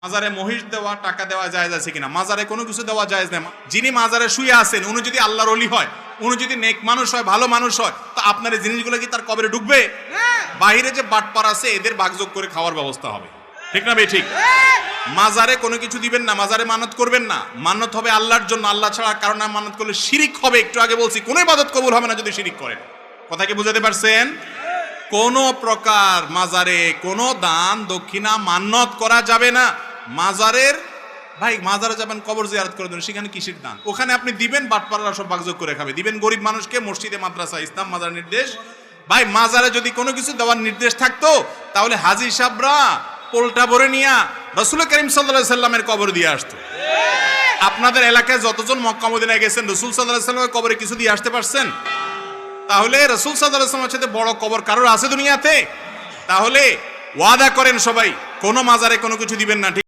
মাজারে মহিষ দেওয়া, টাকা দেওয়া জায়েজ আছে কিনা? মাজারে কোনো কিছু দেওয়া জায়েজ নেই। যিনি মাজারে শুয়ে আছেন উনি যদি আল্লাহর ওলি হয়, উনি যদি নেক মানুষ হয়, ভালো মানুষ হয়, তো আপনার এই জিনিসগুলো কি তার কবরে ঢুকবে? বাহিরে যে বাটপার আছে এদের ভাগযোগ করে খাওয়ার ব্যবস্থা হবে, ঠিক না বে ঠিক? মাজারে কোনো কিছু দিবেন না, মাজারে মানত করবেন না। মানত হবে আল্লাহর জন্য, আল্লাহ ছাড়া কারণ মানত করলে শিরিক হবে। একটু আগে বলছি কোনো ইবাদত কবুল হবে না যদি শিরিক করেন। কথা কি বুঝাতে পারছেন? কোন প্রকার মাজারে কোনো দান দক্ষিণা মান্নত করা যাবে না। মাজারের ভাই মাজারে যাবেন কবর জিয়ারত করে দেন, সেখানে কিসের দান? ওখানে আপনি দিবেন, বাটপাড়ারা সব ভাগযোগ করে খাবে। দিবেন গরিব মানুষকে, মসজিদে, মাদ্রাসা, ইসলাম, মাজার নির্দেশ। ভাই মাজারে যদি কোনো কিছু দেওয়ার নির্দেশ থাকতো তাহলে হাজী সাহেবরা পোলটা ভরে নিয়া রাসূল করিম সাল্লাল্লাহু আলাইহি সাল্লামের কবর দিয়ে আসতো। আপনাদের এলাকায় যতজন মক্কা মদিনায় গেছেন রাসূল সাল্লাল্লাহু আলাইহি সাল্লামের কবরে কিছু দিয়ে আসতে পারছেন? তাহলে রাসূল সাল্লাল্লাহু আলাইহি ওয়াসাল্লামের সাথে বড় কবর কারোর আছে দুনিয়াতে? তাহলে ওয়াদা করেন সবাই কোনো মাজারে কোনো কিছু দিবেন না।